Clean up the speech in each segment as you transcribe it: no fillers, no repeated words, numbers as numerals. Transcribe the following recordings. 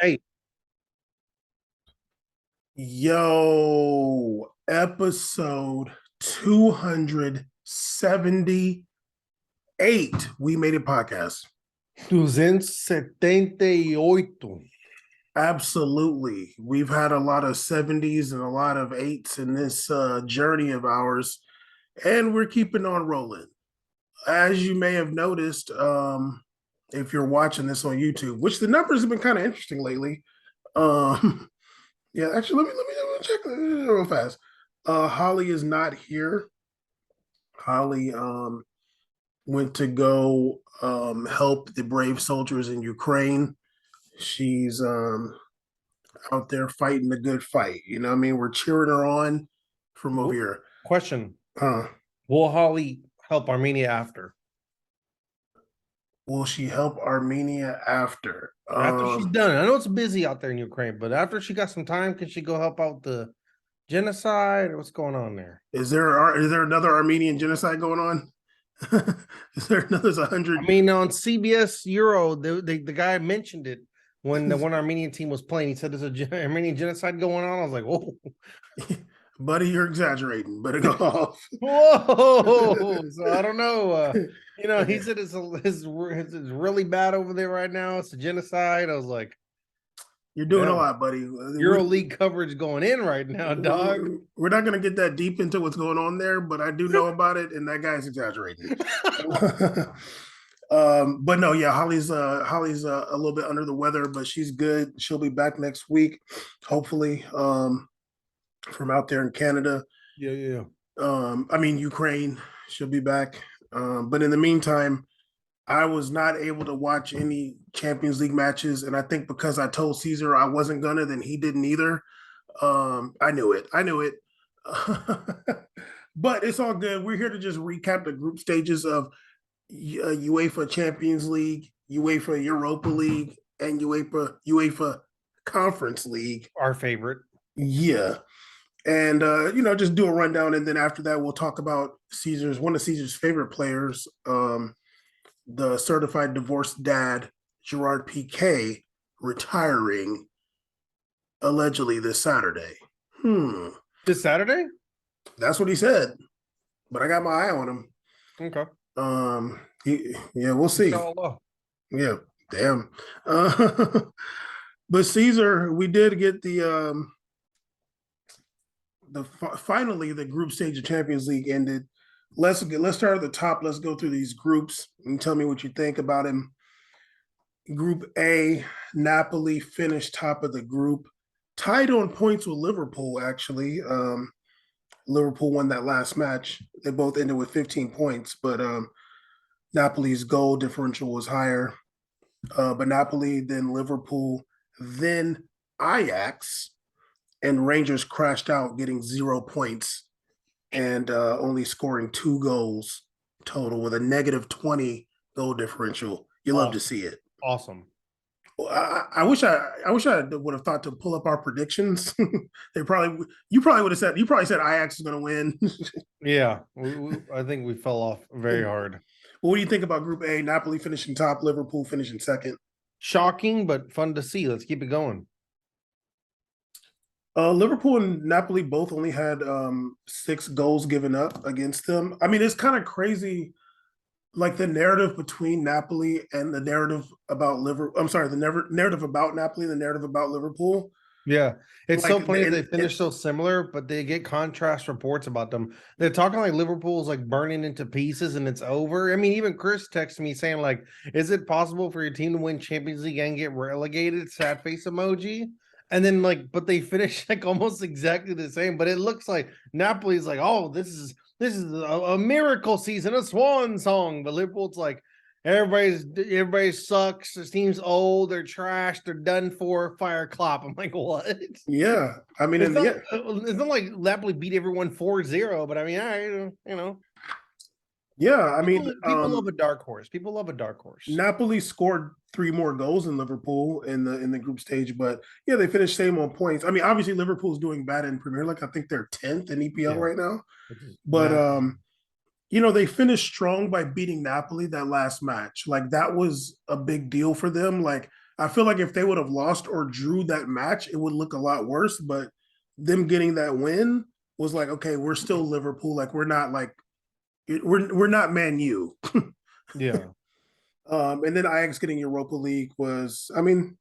Hey, Yo, episode 278. We made it podcast. 278. Absolutely. We've had a lot of 70s and a lot of eights in this journey of ours, and we're keeping on rolling. As you may have noticed, if you're watching this on YouTube, which the numbers have been kind of interesting lately. Um, yeah, actually, let me check real fast. Holly is not here. Holly went to go help the brave soldiers in Ukraine. She's out there fighting the good fight. You know what I mean? We're cheering her on from over here. Question. Uh, Will Holly help Armenia after? will she help Armenia after? After she's done it. I know it's busy out there in Ukraine, but after she got some time, can she go help out the genocide or what's going on there? Is there another Armenian genocide going on? Is there another 100? I mean, on CBS Euro, the guy mentioned it when the one Armenian team was playing. He said there's a Armenian genocide going on. I was like, whoa. Buddy, you're exaggerating. Better go off. Whoa. So I don't know. He said it's really bad over there right now. It's a genocide. I was like, You're doing a yeah, lot, buddy. Euro League coverage going in right now, dog. We're not going to get that deep into what's going on there, but I do know about it, and that guy's exaggerating. But no, yeah, Holly's a little bit under the weather, but she's good. She'll be back next week, hopefully, from out there in Canada. Yeah. I mean Ukraine. She'll be back. But in the meantime, I was not able to watch any Champions League matches, and I think because I told Caesar I wasn't gonna, then he didn't either. I knew it. But it's all good. We're here to just recap the group stages of UEFA Champions League, UEFA Europa League, and UEFA Conference League. Our favorite. Yeah, and just do a rundown, and then after that, we'll talk about one of Caesar's favorite players, the certified divorced dad, Gerard Pique, retiring allegedly this Saturday. This Saturday? That's what he said. But I got my eye on him. Okay. We'll see. Inshallah. Yeah, damn. But Caesar, we did get finally the group stage of Champions League ended. Let's start at the top. Let's go through these groups and tell me what you think about him. Group A, Napoli finished top of the group, tied on points with Liverpool. Actually, Liverpool won that last match. They both ended with 15 points, but Napoli's goal differential was higher. But Napoli, then Liverpool, then Ajax, and Rangers crashed out, getting 0 points and only scoring 2 goals total with a negative 20 goal differential. You love to see it. Awesome. I wish I would have thought to pull up our predictions. You probably would have said Ajax is going to win. Yeah, I think we fell off very hard. Well, what do you think about Group A? Napoli finishing top, Liverpool finishing second. Shocking, but fun to see. Let's keep it going. Liverpool and Napoli both only had 6 goals given up against them. I mean, it's kind of crazy, like the narrative between Napoli and the narrative about Liverpool. I'm sorry, the narrative about Napoli, the narrative about Liverpool. Yeah, it's like, so funny they finish so similar, but they get contrast reports about them. They're talking like Liverpool's like burning into pieces and it's over. I mean, even Chris texted me saying like, "Is it possible for your team to win Champions League and get relegated?" Sad face emoji. And then but they finish like almost exactly the same. But it looks like Napoli's like, "Oh, this is a miracle season, a swan song." But Liverpool's like, everybody sucks. This team's old. They're trash. They're done for. Fire Klopp. I'm like, what? Yeah, I mean, it's not like Napoli beat everyone 4-0, but I mean, Yeah, I mean, people love a dark horse. People love a dark horse. Napoli scored 3 more goals than Liverpool in the group stage, but yeah, they finished same on points. I mean, obviously Liverpool's doing bad in Premier League. I think they're 10th in EPL right now. But they finished strong by beating Napoli that last match. Like that was a big deal for them. Like I feel like if they would have lost or drew that match, it would look a lot worse. But them getting that win was like, okay, we're still Liverpool. Like we're not like we're not Man U. Yeah. And then Ajax getting Europa League was, I mean,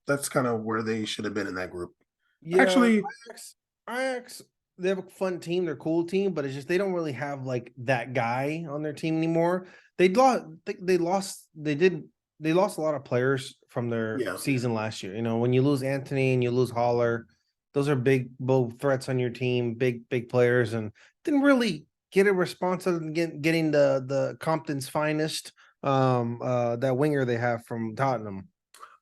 that's kind of where they should have been in that group. Yeah. Actually, Ajax, they have a fun team, they're a cool team, but it's just they don't really have like that guy on their team anymore. They lost a lot of players from their yeah, season last year. When you lose Anthony and you lose Holler, those are big both threats on your team, big players, and didn't really get a response other than getting the Compton's finest, that winger they have from Tottenham.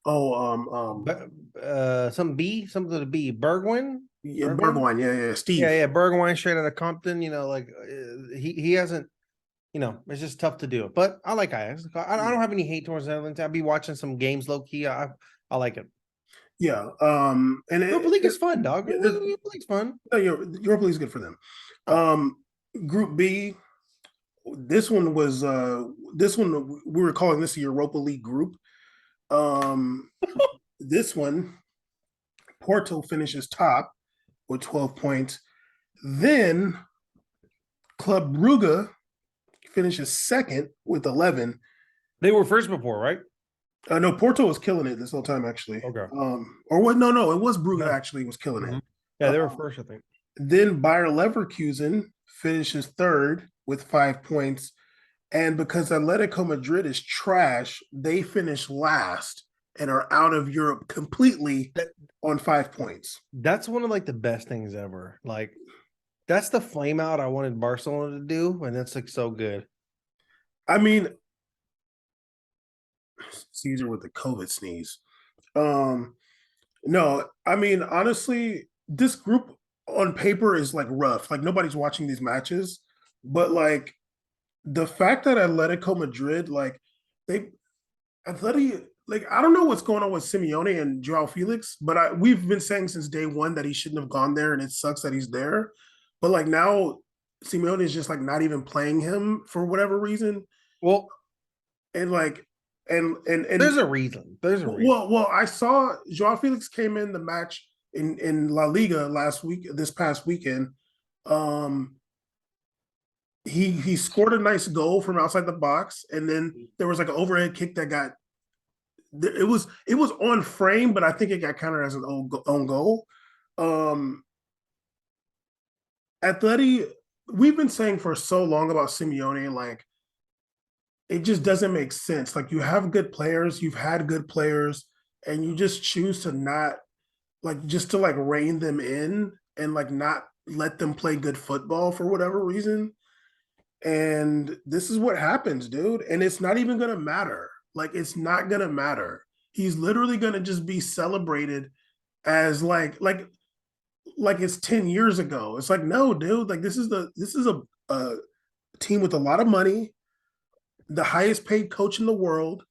oh, But something to the B. Bergwijn? yeah, Bergwijn? Bergwijn, yeah, Yeah, Steve. yeah, Bergwijn straight out of Compton. He hasn't. It's just tough to do. But I like Ajax. I don't have any hate towards Netherlands. I'll be watching some games low key. I like it. Yeah, and Europa League is fun, dog. yeah, Europa League's fun. no, Europa League is good for them. Um, Group B, this one we were calling this a Europa League group. Um, this one, Porto finishes top with 12 points. Then Club Brugge finishes second with 11. They were first before, right? No, Porto was killing it this whole time, actually. Okay. Or what? No, it was Brugge No. actually was killing it. Mhm. Yeah, they were Um, first, I think. then Bayer Leverkusen finishes third with 5 points. And because Atletico Madrid is trash, they finish last and are out of Europe completely That on 5 points. that's one of like the best things ever. Like that's the flame out I wanted Barcelona to do, and that's like so good. I mean, Caesar with the COVID sneeze. Um, no, I mean, honestly, this group on paper is like rough. Like nobody's watching these matches, but like the fact that Atletico Madrid, like they Atleti, like I don't know what's going on with Simeone and Joao Felix, but we've been saying since day one that he shouldn't have gone there, and it sucks that he's there. But like now, Simeone is just like not even playing him for whatever reason, Well, and like and there's a reason. There's a reason. well, I saw Joao Felix came in the match in La Liga this past weekend. Um, he scored a nice goal from outside the box, and then there was like an overhead kick that got it was on frame, but I think it got counted as an own goal. Um, Atleti, we've been saying for so long about Simeone, like it just doesn't make sense. Like you have good players, you've had good players, and you just choose to not like just to like rein them in and like not let them play good football for whatever reason. And this is what happens, dude. And it's not even gonna matter. Like it's not gonna matter. He's literally gonna just be celebrated as like it's 10 years ago. It's like, no, dude, like this is a team with a lot of money, the highest paid coach in the world.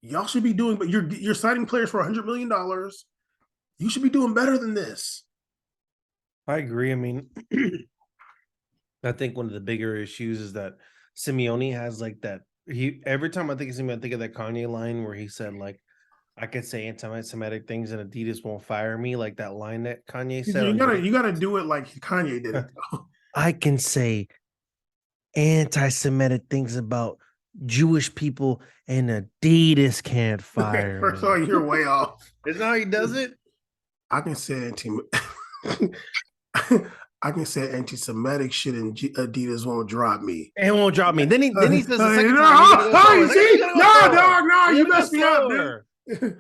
Y'all should be doing, but you're signing players for $100 million. You should be doing better than this. I agree. I mean, I think one of the bigger issues is that Simeone has like that. He every time I think of Simeone, I think of that Kanye line where he said like, "I could say anti-Semitic things and Adidas won't fire me." Like that line that Kanye said You on gotta Drake. you gotta do it like Kanye did it. I can say anti-Semitic things about Jewish people and Adidas can't Okay, fire first of all, me. you're way off. Is that how he does it? I can say I can say anti-Semitic shit and Adidas won't drop me. And won't drop me. Then he says the second time, "You gotta go You slower." Like, "You see? gotta go No, slower. dog, no, You you gotta go messed me up, slower." dude.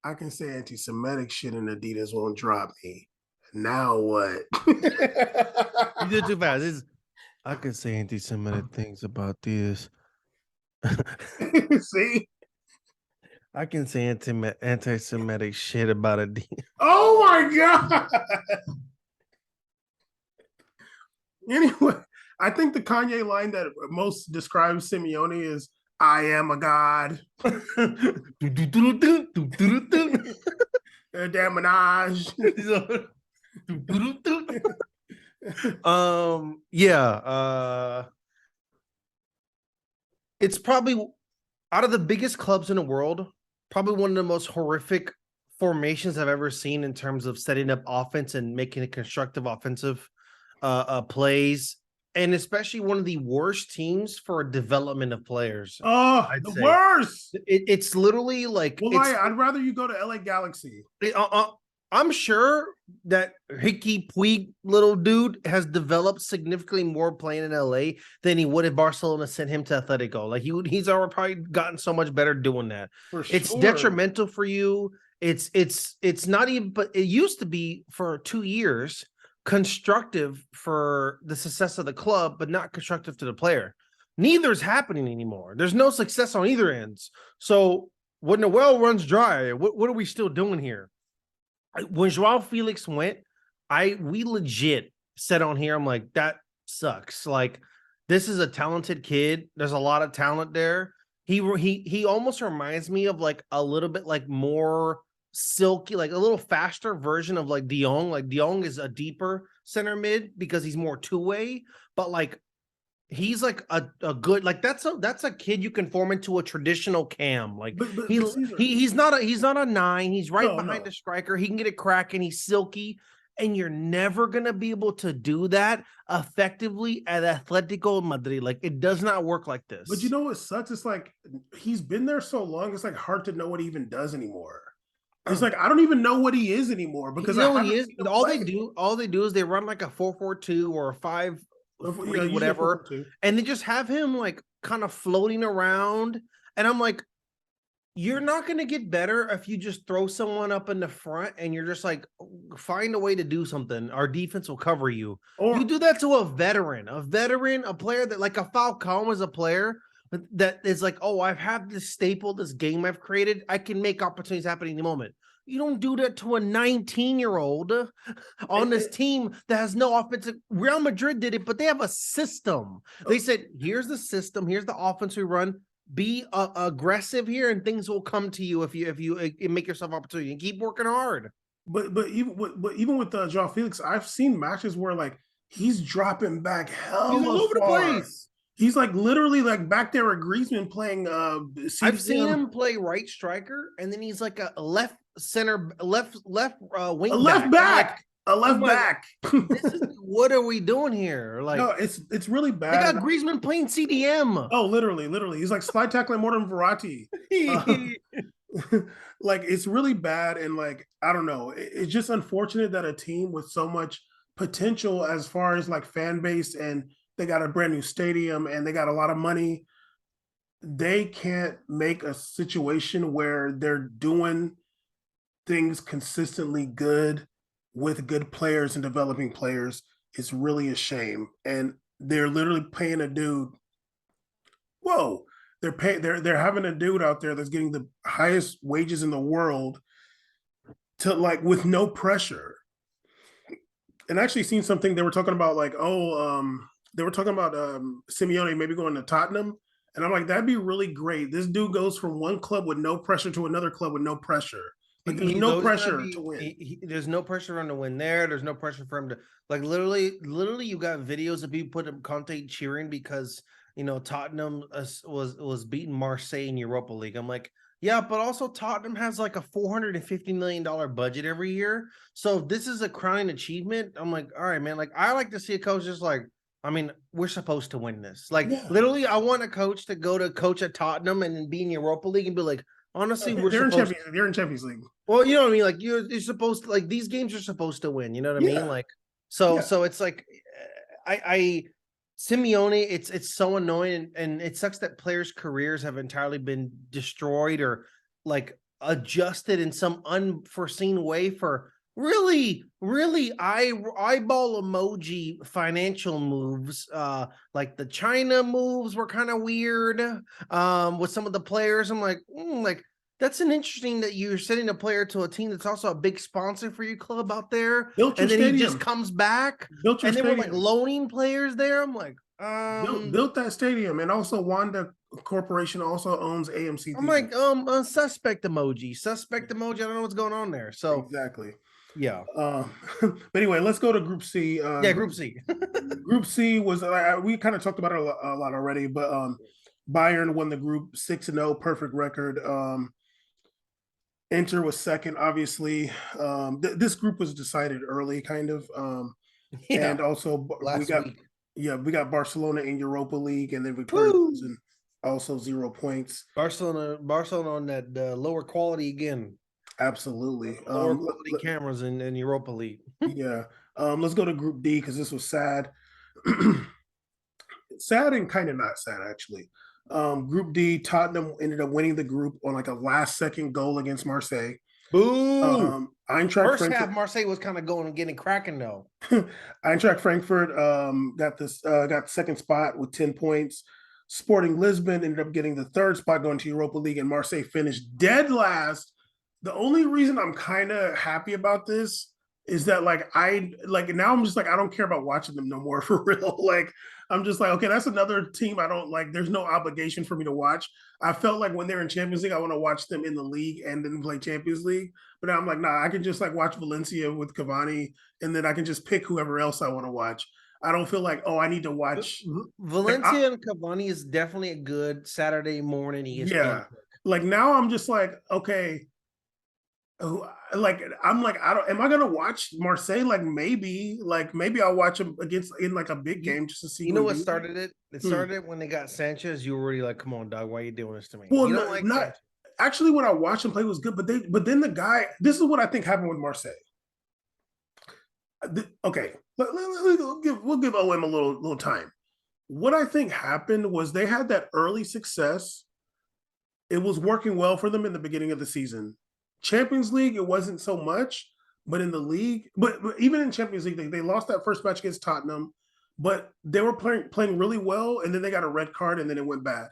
I can say anti-Semitic shit and Adidas won't drop me. Now what? You did too fast. I could say anti-Semitic things about this. See? I can say anti-Semitic shit about Adidas. Oh my god. Anyway, I think the Kanye line that most describes Simeone is I am a god. Damn menage. Yeah. It's probably Out of the biggest clubs in the world, probably one of the most horrific formations I've ever seen in terms of setting up offense and making a constructive offensive plays, and especially one of the worst teams for development of players. Oh, I'd the say worst. it's literally like Well, I'd rather you go to LA Galaxy. it- uh, uh, I'm sure that Hickey Puig little dude has developed significantly more playing in LA than he would if Barcelona sent him to Atletico. Like he's already probably gotten so much better doing that. For It's sure. detrimental for you. It's not even, but it used to be for 2 years constructive for the success of the club, but not constructive to the player. Neither is happening anymore. There's no success on either ends. So when the well runs dry, what are we still doing here? When Joao Felix went, we legit said on here, I'm like, that sucks. Like, this is a talented kid. There's a lot of talent there. He almost reminds me of like a little bit like more silky, like a little faster version of like De Jong. Like De Jong is a deeper center mid because he's more two-way, but like he's like a good, like that's a kid you can form into a traditional cam. Like But Caesar, he's not a nine. He's right no, behind the no. striker. He can get it cracking. He's silky, and you're never gonna be able to do that effectively at Atletico Madrid. Like it does not work like But you this. know what sucks? It's like he's been there so long. It's like hard to know what he even does anymore. It's like I don't even know what he is anymore because You I know what he haven't is? seen him play. All they do is they run like a 4-4-2 or a Yeah, 5-3, usually a 4 whatever, 2. and they just have him like kind of floating around. And I'm like, you're not going to get better if you just throw someone up in the front and you're just like, find a way to do something. Our defense will cover you. You Or do that to a veteran, a player that like a Falcao is a player that is like, oh, I've had this staple, this game I've created. I can make opportunities happen in the moment. You don't do that to a 19-year-old on and, this team that has no offensive. Real Madrid did it, but they have a system. They said, here's the system, here's the offense we run. Be aggressive here, and things will come to you if you make yourself opportunity and keep working hard. but even with Joao Felix, I've seen matches where like he's dropping back He's all hella over the far. place. He's like literally like back there with Griezmann playing I've seen CDM. him play right striker, and then he's like a left center, left A wing left back. back. A I'm left like, back. this is what are we doing here? No, Like it's really they bad. got Griezmann playing CDM. Oh, literally. He's like slide tackling more than Verratti. Uh, like it's really bad, and like I don't know. It's just unfortunate that a team with so much potential as far as like fan base, and they got a brand new stadium and they got a lot of money, they can't make a situation where they're doing things consistently good with good players and developing players. It's really a shame, and they're literally paying a dude. Whoa, they're having a dude out there that's getting the highest wages in the world to like with no pressure. And I actually seen something they were talking about like, they were talking about Simeone maybe going to Tottenham. And I'm like, that'd be really great. This dude goes from one club with no pressure to another club with no pressure. Like there's He no goes to pressure to be. win. There's no pressure for him to win there. There's no pressure for him to like literally. You got videos of people put Conte cheering because Tottenham was beating Marseille in Europa League. I'm like, yeah, but also Tottenham has like a $450 million budget every year. So if this is a crowning achievement, I'm like, all right, man. Like I like to see a coach just like, I mean, we're supposed to win this. Like Yeah, literally, I want a coach to go to coach at Tottenham and then be in Europa League and be like, honestly, we're they're in supposed. Champions. They're in Champions League. Well, you know what I mean? Like you're supposed to like these games are supposed to win, you know what I mean? Yeah, Like so yeah. so it's like I Simeone, it's so annoying and it sucks that players' careers have entirely been destroyed or like adjusted in some unforeseen way for really eyeball emoji financial moves. Like the China moves were kind of weird with some of the players. I'm like that's an interesting that you're sending a player to a team that's also a big sponsor for your club out there, Built your and then he just stadium. comes back, Built your and then we're like stadium. loaning players there. I'm like, Built that stadium, and also Wanda Corporation also owns AMC I'm TV. like, suspect emoji, suspect emoji. I don't know what's going on there. So Exactly. yeah, But anyway, let's go to Group C. yeah, Group C. Group C was we kind of talked about it a lot already, but Bayern won the group 6-0, perfect record. Inter was second, obviously. This group was decided early, kind of. Yeah, And also we last got week. we got Barcelona in Europa League, and then Victoria Woo! Pilsen also 0 points. Barcelona on that lower quality again. Absolutely. Lower quality cameras in Europa League. Yeah. Let's go to Group D because this was sad. Sad and kind of not sad actually. Group D, Tottenham ended up winning the group on like a last second goal against Marseille. Boo! Eintracht First half, Frankfurt. Marseille was kind of going and getting cracking though. Eintracht Frankfurt got second spot with 10 points. Sporting Lisbon ended up getting the third spot going to Europa League, and Marseille finished dead last. The only reason I'm kind of happy about this is that now I'm just like I don't care about watching them no more for real. Like I'm just like okay, that's another team I don't like. There's no obligation for me to watch. I felt like when they're in Champions League, I want to watch them in the league and then play Champions League. But now I'm like, nah, I can just like watch Valencia with Cavani, and then I can just pick whoever else I want to watch. I don't feel like I need to watch. Valencia and Cavani is definitely a good Saturday morning ESPN. Yeah, like now I'm just like okay. I'm like I don't. Am I gonna watch Marseille? Like maybe I'll watch them against in like a big game just to see. You know what started it? It started when they got Sanchez. You were already like, "Come on, dog, why are you doing this to me?" Well, you don't no, like not Sanchez. actually. When I watched him play was good, but then the guy. This is what I think happened with Marseille. Okay, we'll give OM a little time. What I think happened was they had that early success. It was working well for them in the beginning of the season. Champions League, it wasn't so much, but in the league, but even in Champions League, they lost that first match against Tottenham, but they were playing really well, and then they got a red card, and then it went bad.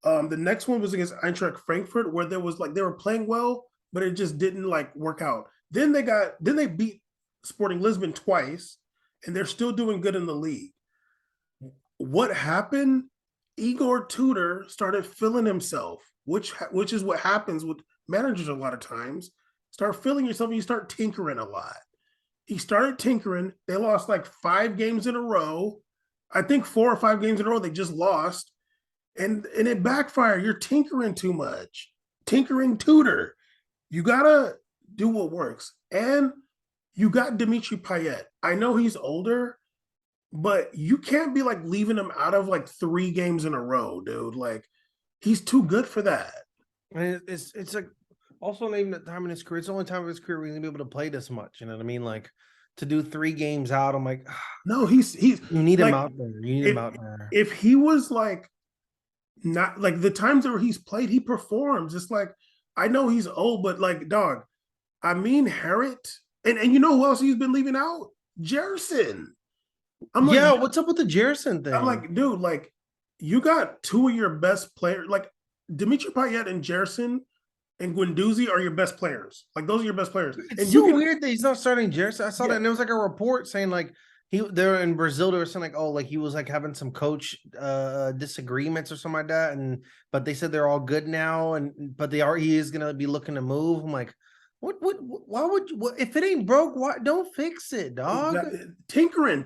The next one was against Eintracht Frankfurt, where there was like they were playing well, but it just didn't like work out. Then they beat Sporting Lisbon twice, and they're still doing good in the league. What happened? Igor Tudor started feeling himself, which is what happens with managers a lot of times. Start feeling yourself and you start tinkering a lot. He started tinkering. They lost like 5 games in a row. I think 4 or 5 games in a row they just lost. And it backfired. You're tinkering too much. Tinkering Tudor. You gotta do what works. And you got Dimitri Payet. I know he's older, but you can't be like leaving him out of like 3 games in a row, dude. Like he's too good for that. And it's like also not even the time in his career. It's the only time of his career we're gonna be able to play this much. You know what I mean? Like to do 3 games out. I'm like, No, he's you need him like out there. You need him out there. if he was like not like the times where he's played, he performs. It's like I know he's old, but like dog, I mean Harriet, and you know who else he's been leaving out? Jerson. I'm like, Yeah, what's up with the Jerson I'm thing? like, dude, like you got two of your best players, like Dimitri Payet and Jerson and Guendouzi are your best players. Like those are your best players, It's and you so can, weird that he's not starting Jerson. I saw that, yeah, and there was like a report saying like they're in Brazil. They were saying like, oh, like he was like having some coach disagreements or something like that, and but they said they're all good now, and but he is gonna be looking to move. I'm like, why would you? If it ain't broke, why don't fix it, dog? tinkering.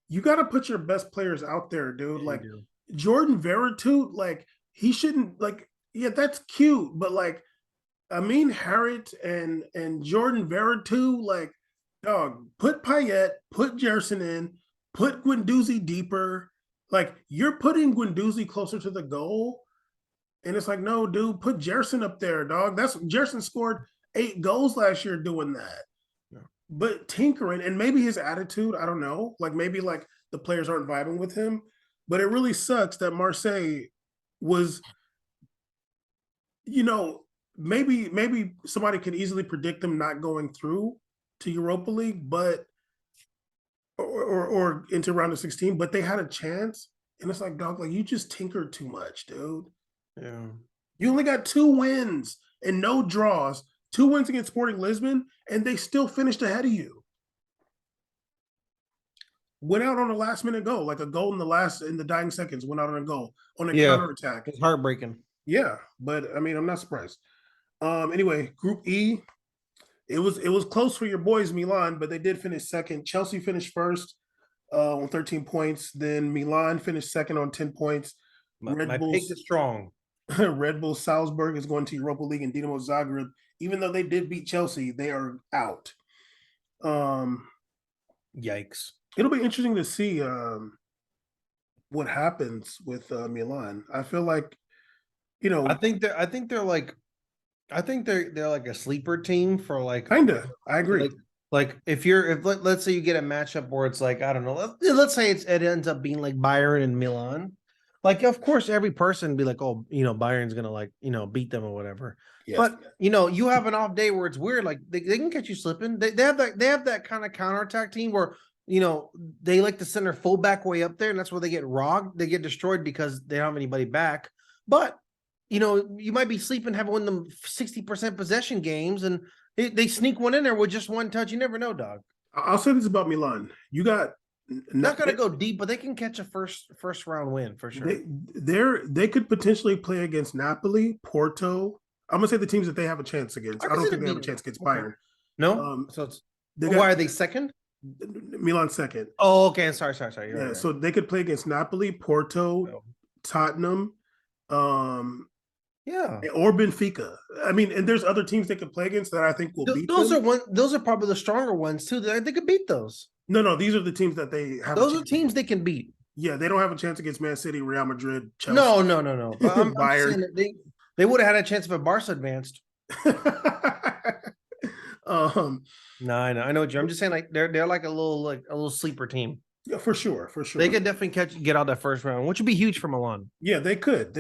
You got to put your best players out there, dude. Yeah, you Like do. Jordan Veretout, like he shouldn't like. Yeah, that's cute, but like I mean Harriet and Jordan Veretout, like dog, put Payet, put Jerson in, put Guendouzi deeper. Like you're putting Guendouzi closer to the goal, and it's like no, dude, put Jerson up there, dog. That's Jerson scored 8 goals last year doing that. Yeah. But tinkering and maybe his attitude, I don't know. Like maybe like the players aren't vibing with him. But it really sucks that Marseille was, you know, maybe somebody could easily predict them not going through to Europa League, but or into round of 16, but they had a chance. And it's like, dog, like you just tinkered too much, dude. Yeah. You only got 2 wins and no draws. 2 wins against Sporting Lisbon, and they still finished ahead of you. Went out on a last minute goal, like a goal in the dying seconds, went out on a goal on a Yeah, counter attack. it's heartbreaking. Yeah, but I mean, I'm not surprised. Anyway, Group E, it was close for your boys Milan, but they did finish second. Chelsea finished first on 13 points. Then Milan finished second on 10 points. My Red pick Bulls is strong. Red Bull Salzburg is going to Europa League, and Dinamo Zagreb, even though they did beat Chelsea, they are out. Um, Yikes. it'll be interesting to see what happens with Milan. I feel like you I know, think they're I think they're like I think they're like a sleeper team for kinda. I agree. like if let's say you get a matchup where it's like, I don't know, let's say it ends up being like Bayern and Milan. Like, of course, every person be like, oh, Bayern's gonna like, beat them or whatever. Yes. But you have an off day where it's weird, like they can catch you slipping. They have that kind of counterattack team where they like to send their fullback way up there, and that's where they get rogged. They get destroyed because they don't have anybody back. But you might be sleeping, having one of them 60% possession games, and they sneak one in there with just one touch. You never know, dog. I'll say this about Milan. You got Not gonna go deep, but they can catch a first round win for sure. they could potentially play against Napoli, Porto. I'm gonna say the teams that they have a chance against. I don't think they have a chance against Bayern. No, so why are they second? Milan second? Oh, okay. Sorry. You're Yeah, right. so they could play against Napoli, Porto, Oh. Tottenham, Yeah, or Benfica. I mean, and there's other teams they could play against that I think will beat those them. those are probably the stronger ones too. They could beat those. No, these are the teams that they have. Those are teams they can beat. Yeah, they don't have a chance against Man City, Real Madrid, Chelsea. No. But I'm Bayern. saying that they would have had a chance if a Barca advanced. No, I know what you're. I'm just saying, like they're like a little sleeper team. Yeah, for sure. They could definitely get out that first round, which would be huge for Milan. Yeah, they could.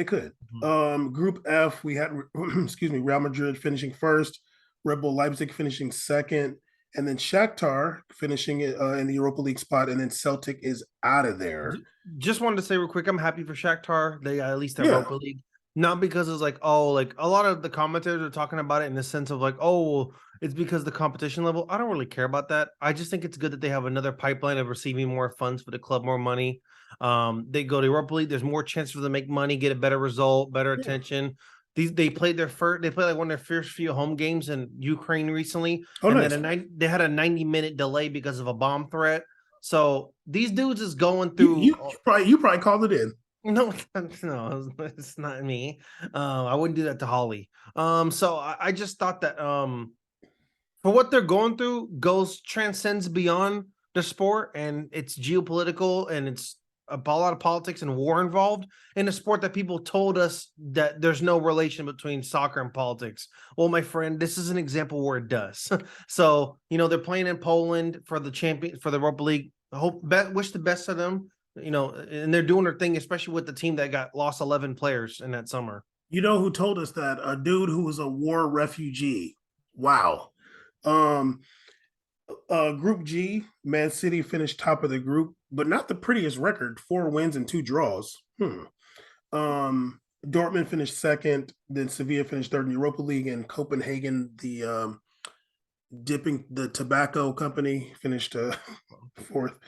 Group F, we had excuse me, Real Madrid finishing first, Red Bull Leipzig finishing second, and then Shakhtar finishing it in the Europa League spot, and then Celtic is out of there. Just wanted to say real quick, I'm happy for Shakhtar. They got at least the Europa League. Not because it's like, oh, like a lot of the commentators are talking about it in the sense of like, oh, it's because the competition level. I don't really care about that. I just think it's good that they have another pipeline of receiving more funds for the club, more money. They go to Europa League. There's more chance for them to make money, get a better result, better attention. They played like one of their first few home games in Ukraine recently. Then they had a 90-minute delay because of a bomb threat. So these dudes is going through. You probably called it in. No, it's not me. I wouldn't do that to Holly. So I just thought that for what they're going through transcends beyond the sport, and it's geopolitical, and it's a lot of politics and war involved in a sport that people told us that there's no relation between soccer and politics. Well, my friend, this is an example where it does. So, they're playing in Poland for the Europa League. Wish the best of them. And they're doing their thing, especially with the team that lost 11 players in that summer. You know who told us that? A dude who was a war refugee. Wow. Group G, Man City finished top of the group, but not the prettiest record. 4 wins and 2 draws. Dortmund finished second, then Sevilla finished third in Europa League, and Copenhagen, the dipping the tobacco company, finished fourth.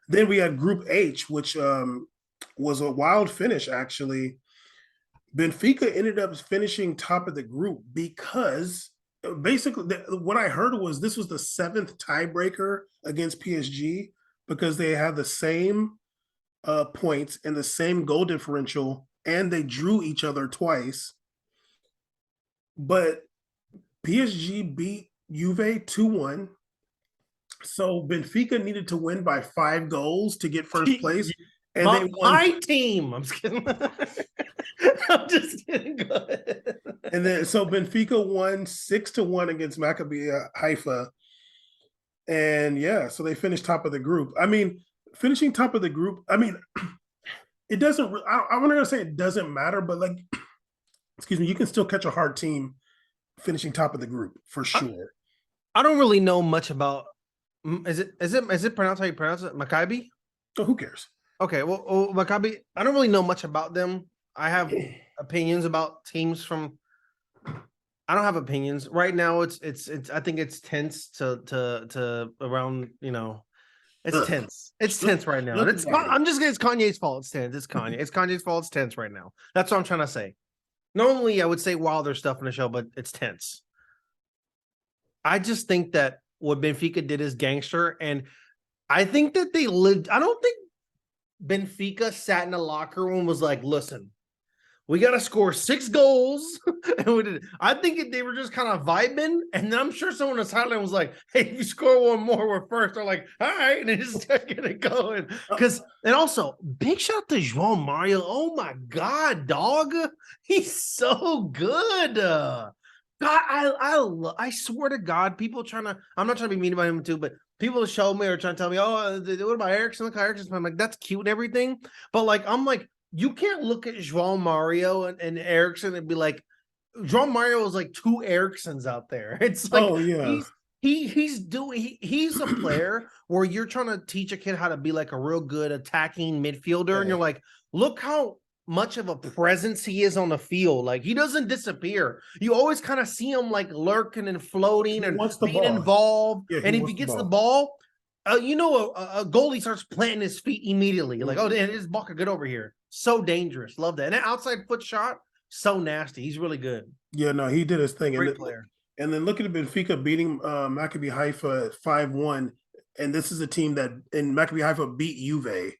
Then we had Group H, which was a wild finish, actually. Benfica ended up finishing top of the group because basically what I heard was this was the 7th tiebreaker against PSG because they had the same points and the same goal differential, and they drew each other twice. But PSG beat Juve 2-1. So Benfica needed to win by 5 goals to get first place. And they won. My team. I'm just kidding. I'm just kidding. Go ahead. And then so Benfica won 6-1 against Maccabi Haifa. And yeah, so they finished top of the group. I mean, finishing top of the group, I mean, it doesn't, I'm not going to say it doesn't matter, but like, excuse me, you can still catch a hard team finishing top of the group for sure. I don't really know much about. Is it pronounced how you pronounce it? Maccabi? So who cares? Okay, well, Maccabi, I don't really know much about them. I have opinions about teams from. I don't have opinions right now. It's. I think it's tense to around. It's tense. It's tense right now. I'm just. It's Kanye's fault. It's tense. It's Kanye. It's Kanye's fault. It's tense right now. That's what I'm trying to say. Normally, I would say wilder stuff in the show, but it's tense. I just think that what Benfica did is gangster, and I think that they lived. I don't think Benfica sat in the locker room and was like, "Listen, we got to score 6 goals. And we did. I think they were just kind of vibing. And then I'm sure someone on the sideline was like, hey, if you score one more, we're first. They're like, all right. And they just start getting going. And also, big shout out to João Mario. Oh my God, dog. He's so good. God, I swear to God, people I'm not trying to be mean about him too, but people show me or trying to tell me, oh, what about Erickson? Look how Erickson's. I'm like, that's cute and everything. But like, I'm like, you can't look at João Mario and Erickson and be like, João Mario is like 2 Ericksons out there. It's like, Oh yeah. he's a player where you're trying to teach a kid how to be like a real good attacking midfielder. And you're like, look how much of a presence he is on the field. Like, he doesn't disappear. You always kind of see him like lurking and floating and being involved. Yeah, and if he gets the ball, a goalie starts planting his feet immediately. Like, oh, this ball could get over here. So dangerous. Love that. And an outside foot shot, so nasty. He's really good. Yeah, no, he did his thing. Great player. And then look at Benfica beating Maccabi Haifa 5-1. And this is a team that in Maccabi Haifa beat Juve.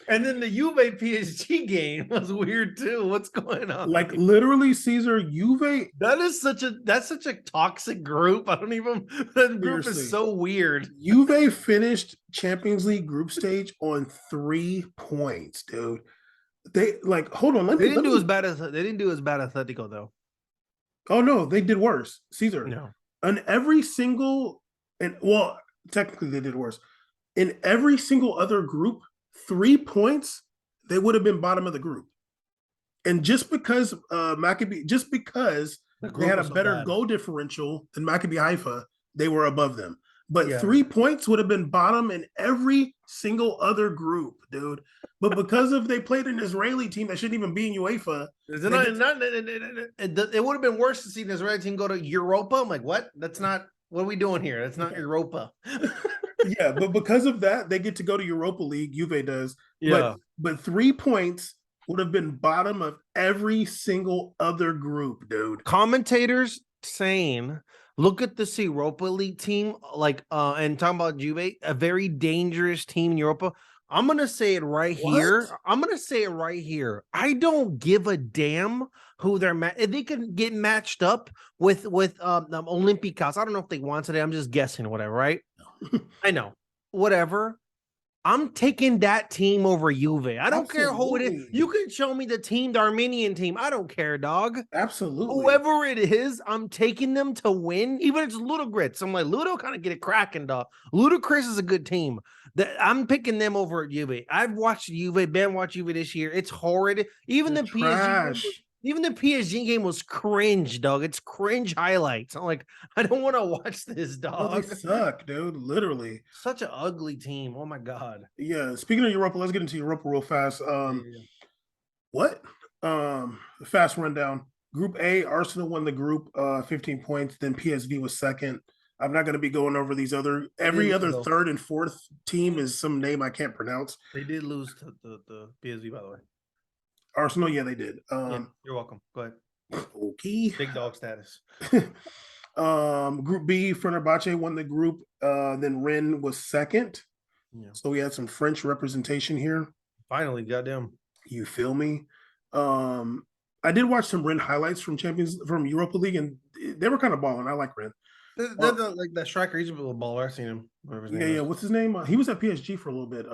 And then the Juve PSG game was weird too. What's going on? Like literally, Caesar, Juve. That's such a toxic group. I don't even. That group is so weird. Juve finished Champions League group stage on 3 points, dude. They like hold on. They didn't do as bad as Atletico though. Oh no, they did worse, Caesar. No, on every single technically they did worse. In every single other group, 3 points, they would have been bottom of the group. And just because Maccabi, they had a better goal differential than Maccabi Haifa, they were above them. But 3 points would have been bottom in every single other group, dude. But because they played an Israeli team that shouldn't even be in UEFA, it would have been worse to see an Israeli team go to Europa. I'm like, what? That's not what are we doing here? That's not Europa. Yeah, but because of that, they get to go to Europa League. Juve does. Yeah. But 3 points would have been bottom of every single other group, dude. Commentators saying, look at this Europa League team, and talking about Juve, a very dangerous team in Europa. I'm going to say it right here. I don't give a damn who they're they can get matched up with Olympiacos. I don't know if they want today. I'm just guessing, whatever, right? I know. Whatever. I'm taking that team over Juve. I don't care who it is. You can show me the Armenian team. I don't care, dog. Absolutely. Whoever it is, I'm taking them to win. Even if it's Ludogorets. I'm like, Ludo kind of get it cracking, dog. Ludogorets is a good team. I'm picking them over at Juve. I've watched Juve. Ben watched Juve this year. It's horrid. Even the PSG game was cringe, dog. It's cringe highlights. I'm like, I don't want to watch this, dog. They suck, dude. Literally. Such an ugly team. Oh my God. Yeah. Speaking of Europa, let's get into Europa real fast. Fast rundown. Group A, Arsenal won the group 15 points. Then PSV was second. I'm not going to be going over these every other third and fourth team is some name I can't pronounce. They did lose to the PSV, by the way. Arsenal, yeah, they did. You're welcome. Go ahead. Okay. Big dog status. Group B, Fenerbahce won the group. Then Rennes was second. Yeah. So we had some French representation here. Finally, goddamn. You feel me? I did watch some Rennes highlights from Europa League, and they were kind of balling. I like Rennes. Like that striker, he's a little baller. I've seen him. Yeah. What's his name? He was at PSG for a little bit.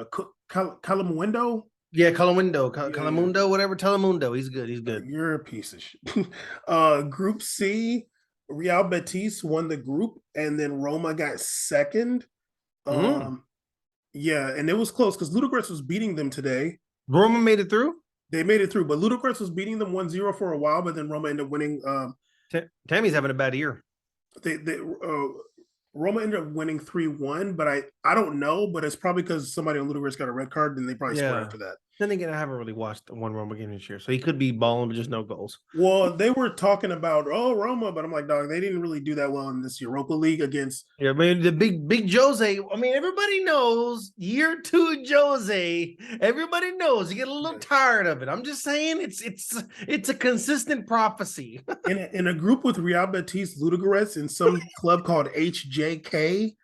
Calamundo. Yeah, Calamundo, whatever. Telemundo. He's good. You're a piece of shit. Group C, Real Betis won the group, and then Roma got second. Yeah, and it was close because Ludogorets was beating them today. Roma made it through? They made it through, but Ludogorets was beating them 1-0 for a while, but then Roma ended up winning. Tammy's having a bad year. Roma ended up winning 3-1, but I don't know, but it's probably because somebody on Ludogorets got a red card, and they probably scored after that. Then again, I haven't really watched one Roma game this year, so he could be balling, but just no goals. Well, they were talking about Roma, but I'm like, dog, they didn't really do that well in this Europa League against. Yeah, I mean the big Jose. I mean, everybody knows year 2 Jose. Everybody knows you get a little tired of it. I'm just saying it's a consistent prophecy. in a group with Real Betis, Ludogorets, and some club called HJK.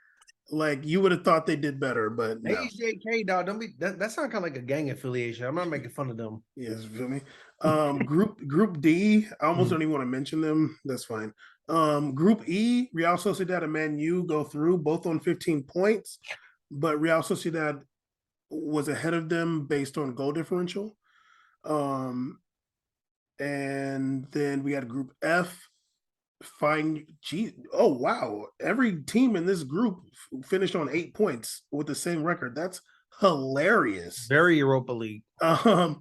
Like you would have thought they did better, but no. HJK, dog. Don't be that sounds kind of like a gang affiliation. I'm not making fun of them. Yes, you feel me? Group D, I almost don't even want to mention them. That's fine. Group E, Real Sociedad and Man U go through both on 15 points, but Real Sociedad was ahead of them based on goal differential. And then we had Group F. Oh wow! Every team in this group finished on 8 points with the same record. That's hilarious. Very Europa League. So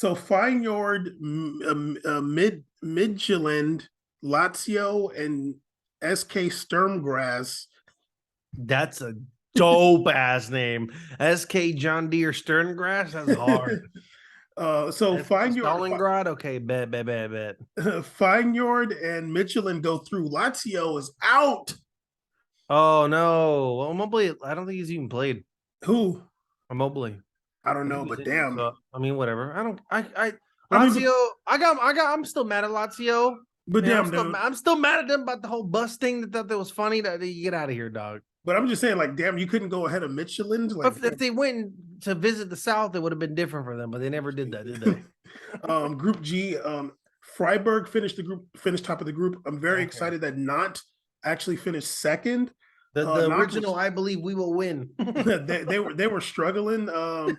Feyenoord, Midtjylland, Lazio, and SK Sturmgrass. That's a dope ass name. SK John Deere Sterngrass. That's hard. So Stalingrad. Okay, bet. Feyenoord and Midtjylland go through. Lazio is out. Oh no. Well, Mobley, I don't think he's even played. Who? Mobley. I don't know, but damn. So, I mean, whatever. Lazio. I'm still mad at Lazio. But damn, I'm still mad at them about the whole bus thing. That thought that was funny. That you get out of here, dog. But I'm just saying, like, damn, you couldn't go ahead of Midtjylland. Like, if they went to visit the South, it would have been different for them. But they never did that, did they? Group G, Freiburg finished top of the group. I'm very excited that Nantes actually finished second. The original, I believe we will win. they were struggling, but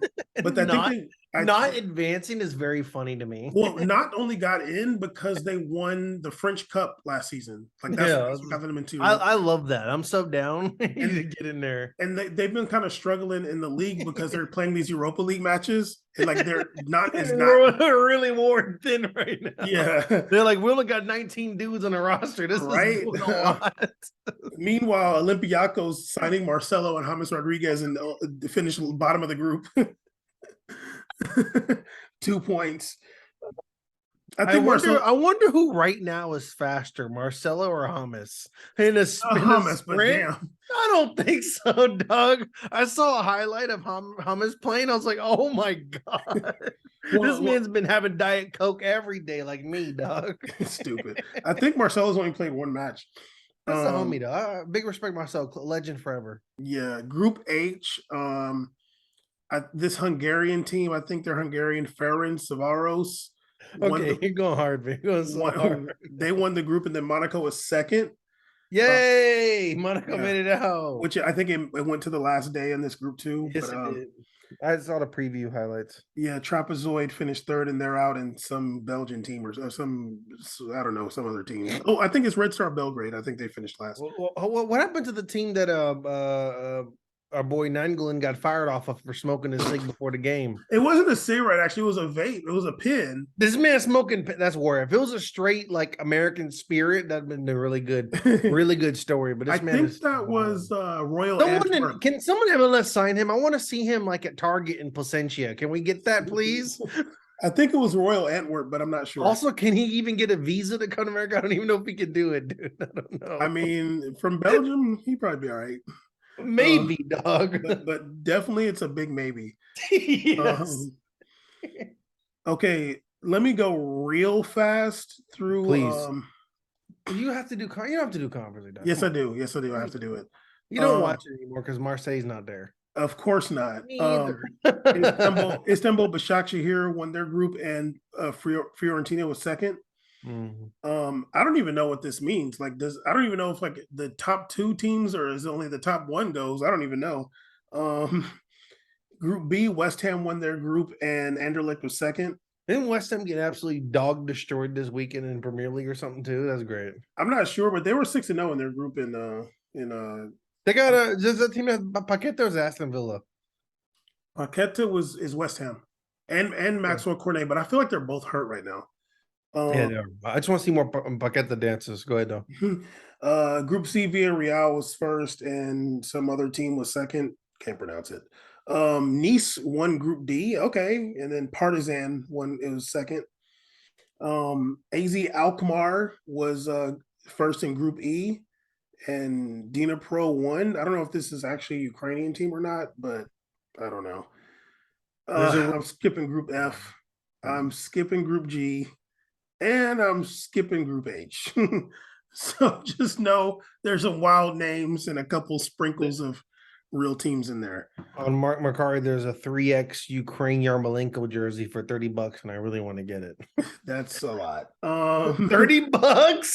not advancing is very funny to me. Well, not only got in because they won the French Cup last season. Like that's what got them into. I love that. I'm so down to get in there. And they've been kind of struggling in the league because they're playing these Europa League matches. And like they're not really worn thin right now. Yeah, they're like we only got 19 dudes on the roster. This right. Is doing a lot. Meanwhile, Olympiacos signing Marcelo and James Rodriguez and finished bottom of the group. 2 points. I wonder who right now is faster, Marcelo or James? In a sprint. But damn. I don't think so, Doug. I saw a highlight of James playing. I was like, oh my God. This man's been having Diet Coke every day like me, Doug. Stupid. I think Marcelo's only played one match. That's a homie, though. Big respect, Marcelo. Legend forever. Yeah. Group H, this Hungarian team, I think they're Hungarian, Ferencváros. Okay, you're going hard, man. You're going so hard. They won the group, and then Monaco was second. Yay! Monaco made it out. Which I think it went to the last day in this group too. Yes, it did. I saw the preview highlights. Yeah, Trapezoid finished third, and they're out in some Belgian team or some, I don't know, some other team. Oh, I think it's Red Star Belgrade. I think they finished last. What happened to the team that our boy Nanglin got fired off of for smoking his cig before the game? It wasn't a cigarette, actually. It was a vape. It was a pin. This man smoking, that's war. If it was a straight like American Spirit, that'd been a really good story. But this was Royal Antwerp. Can someone MLS sign him? I want to see him like at Target in Placentia. Can we get that, please? I think it was Royal Antwerp, but I'm not sure. Also, can he even get a visa to come to America? I don't even know if he can do it, dude. I don't know. I mean, from Belgium, he'd probably be all right. Maybe, dog. But definitely it's a big maybe. Yes. Okay, let me go real fast through. Please. You have to do. You don't have to do conference. Yes, I do. Yes, I do. I have to do it. You don't watch it anymore because Marseille's not there. Of course not. Me either. Istanbul Başakşehir won their group, and Fiorentina was second. Mm-hmm. I don't even know what this means. Like, I don't even know if like the top two teams or is only the top one goes. I don't even know. Group B, West Ham won their group, and Anderlecht was second. Didn't West Ham get absolutely dog destroyed this weekend in Premier League or something too? That's great. I'm not sure, but they were 6-0 in their group. They got does the team have Paqueta or Aston Villa? Paqueta is West Ham, and Maxwell Cornet, but I feel like they're both hurt right now. Yeah, I just want to see more Paqueta dances. Go ahead, though. Group C, Villarreal was first, and some other team was second. Can't pronounce it. Nice won Group D. Okay, and then Partizan won. It was second. AZ Alkmaar was first in Group E, and Dnipro won. I don't know if this is actually a Ukrainian team or not, but I don't know. I'm skipping Group F. I'm skipping Group G. And I'm skipping Group H. So just know there's some wild names and a couple sprinkles of real teams in there. On Mark Macari, there's a 3X Ukraine Yarmolenko jersey for $30, and I really want to get it. That's a lot. $30? Dog,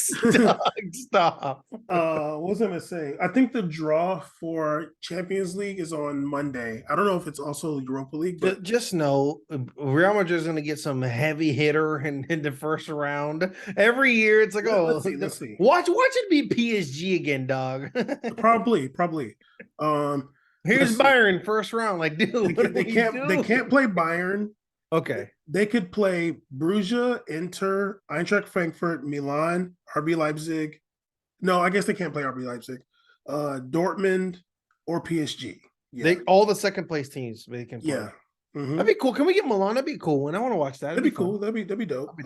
stop. What was I gonna say? I think the draw for Champions League is on Monday. I don't know if it's also Europa League, but Just know Real Madrid is going to get some heavy hitter in the first round. Every year, it's like, let's see. Watch it be PSG again, dog. Probably. Here's Bayern first round. Like, dude, they can't play Bayern. Okay. They could play Bruges, Inter, Eintracht Frankfurt, Milan, RB Leipzig. No, I guess they can't play RB Leipzig. Dortmund or PSG. Yeah. All the second place teams they can play. Yeah. Mm-hmm. That'd be cool. Can we get Milan? That'd be cool. And I want to watch that. That'd be cool. That'd be dope.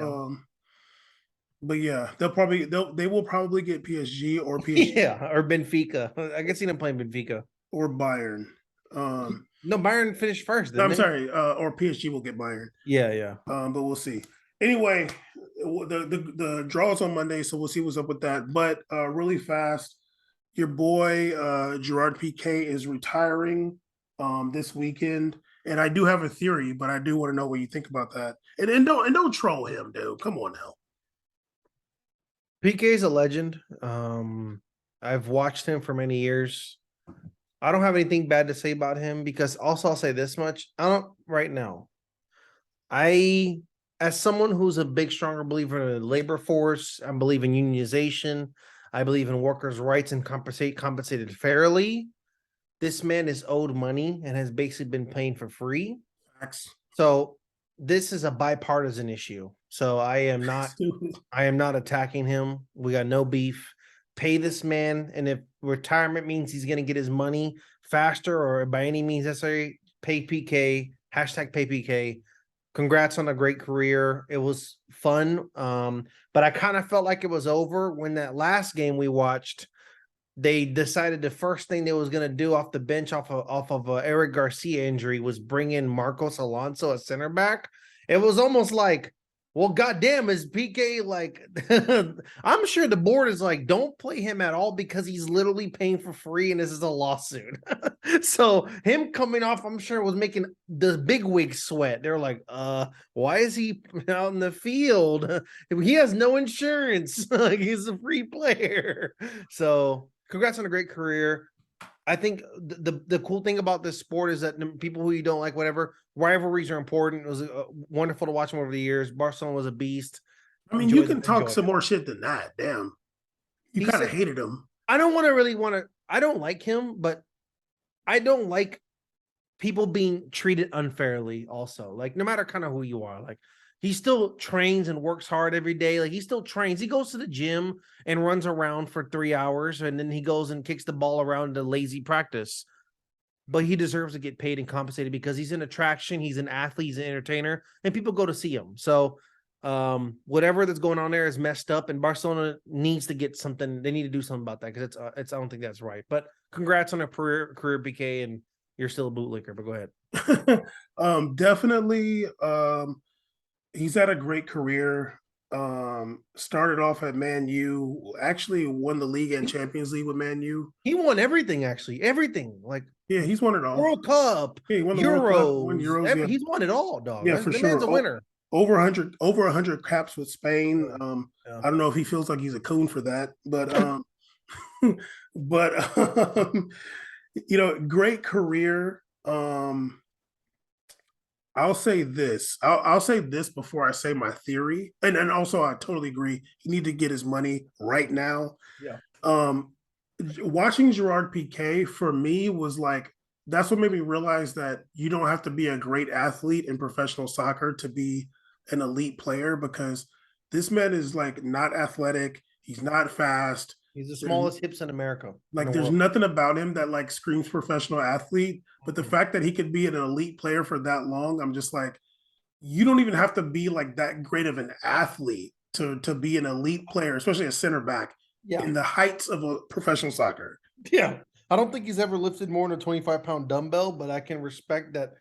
But yeah, they will probably get PSG or PSG. Yeah, or Benfica. I can see them playing Benfica. Or Bayern. No, Bayern finished first. No, I'm sorry. Or PSG will get Bayern. Yeah. But we'll see. Anyway, the draw is on Monday, so we'll see what's up with that. But really fast, your boy Gerard Pique is retiring this weekend, and I do have a theory, but I do want to know what you think about that. And don't troll him, dude. Come on now. Pique is a legend. I've watched him for many years. I don't have anything bad to say about him because also I'll say this much. I don't right now. As someone who's a big, stronger believer in the labor force, I believe in unionization. I believe in workers' rights and compensated fairly. This man is owed money and has basically been paying for free. So this is a bipartisan issue. So I am not attacking him. We got no beef. Pay this man, and if retirement means he's going to get his money faster or by any means necessary, pay Pique. Hashtag pay Pique. Congrats on a great career. It was fun, but I kind of felt like it was over when that last game we watched. They decided the first thing they was going to do off the bench off of Eric Garcia injury was bring in Marcos Alonso at center back. It was almost like, well, goddamn, is Pique like? I'm sure the board is like, don't play him at all because he's literally paying for free, and this is a lawsuit. So him coming off, I'm sure, was making the big wigs sweat. They're like, why is he out in the field? He has no insurance. Like he's a free player. So congrats on a great career. I think the cool thing about this sport is that people who you don't like, whatever, rivalries are important. It was wonderful to watch them over the years. Barcelona was a beast. I mean, you can talk some more shit than that. Damn. You kind of hated him. I don't I don't like him, but I don't like people being treated unfairly also. Like, no matter kind of who you are, like, he still trains and works hard every day. Like, he still trains. He goes to the gym and runs around for 3 hours, and then he goes and kicks the ball around to lazy practice. But he deserves to get paid and compensated because he's an attraction. He's an athlete. He's an entertainer, and people go to see him. So whatever that's going on there is messed up, and Barcelona needs to get something. They need to do something about that because it's I don't think that's right. But congrats on a career Pique, and you're still a bootlicker. But go ahead. Definitely. He's had a great career. Started off at Man U, actually won the league and Champions League with Man U. He won everything, actually. Everything. Like, yeah, he's won it all. World Cup, yeah, he won the Euros, World Cup, won Euros. Yeah. He's won it all, dog. Yeah, for sure. Man's a winner. Over 100 caps with Spain. I don't know if he feels like he's a coon for that, but great career. I'll say this. I'll say this before I say my theory, and also I totally agree. He need to get his money right now. Yeah. Watching Gerard Pique for me was like, that's what made me realize that you don't have to be a great athlete in professional soccer to be an elite player, because this man is like not athletic. He's not fast. He's the smallest hips in America. Like, there's nothing about him that like screams professional athlete. But the fact that he could be an elite player for that long, I'm just like, you don't even have to be like that great of an athlete to be an elite player, especially a center back in the heights of a professional soccer. Yeah. I don't think he's ever lifted more than a 25-pound dumbbell, but I can respect that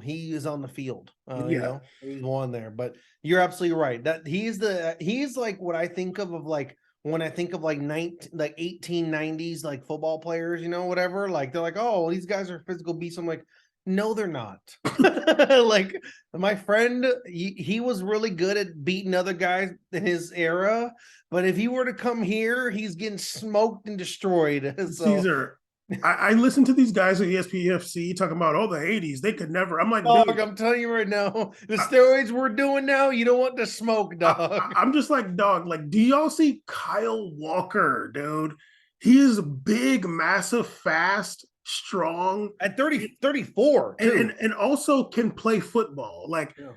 he is on the field. You know, he's one there. But you're absolutely right. That he's like what I think of like when I think of like 1890s like football players, whatever. Like they're like, oh, these guys are physical beasts. I'm like, no, they're not. Like my friend, he was really good at beating other guys in his era, but if he were to come here, he's getting smoked and destroyed. So Caesar, I listen to these guys at ESPFC talking about, oh, the 80s, they could never. I'm like, dog, dude, I'm telling you right now, the steroids we're doing now, you don't want the smoke, dog. I'm just like, dog, like, do y'all see Kyle Walker, dude? He is big, massive, fast, strong, At 30, 34, and, too. and also can play football. Like, Yeah.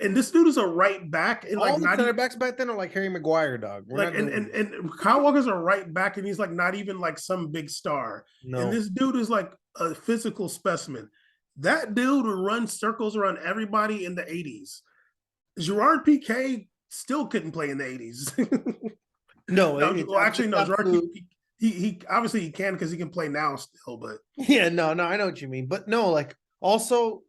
and this dude is a right back, and like All the not center backs back then are like Harry Maguire, dog. We're like not doing and Kyle Walker's a right back, and he's like not even like some big star. And no. this dude is like a physical specimen. That dude would run circles around everybody in the 80s. Gerard Pique still couldn't play in the 80s. No, No, it's well, actually, no. Gerard absolute. he obviously he can because he can play now still, but Yeah, no, I know what you mean, but no, like also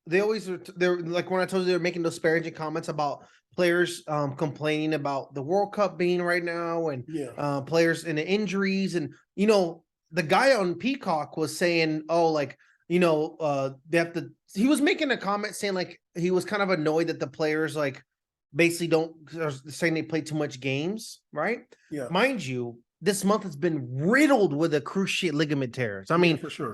they're like when I told you they're making those disparaging comments about players complaining about the World Cup being right now and yeah, players and the injuries and the guy on Peacock was saying, oh, like they have to. He was making a comment saying like he was kind of annoyed that the players like basically don't are saying they play too much games, right? yeah, Mind you, this month has been riddled with a cruciate ligament tears. I yeah, mean, for sure.